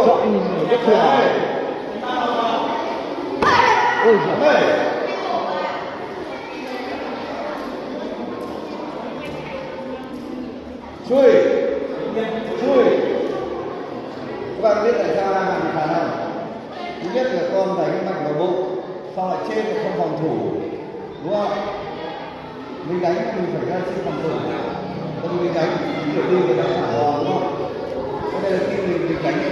Chọn nhìn người rất thừa. Ôi giời. Chui. Các bạn biết tại sao làm khả năng? Thứ nhất là con đánh mạnh vào bụng, sau lại trên là không phòng thủ, đúng không? Mình đánh mình phải ra trên phòng thủ. Còn mình đánh thì đi người ta thả hò, đúng không? Cho nên là khi mình đánh như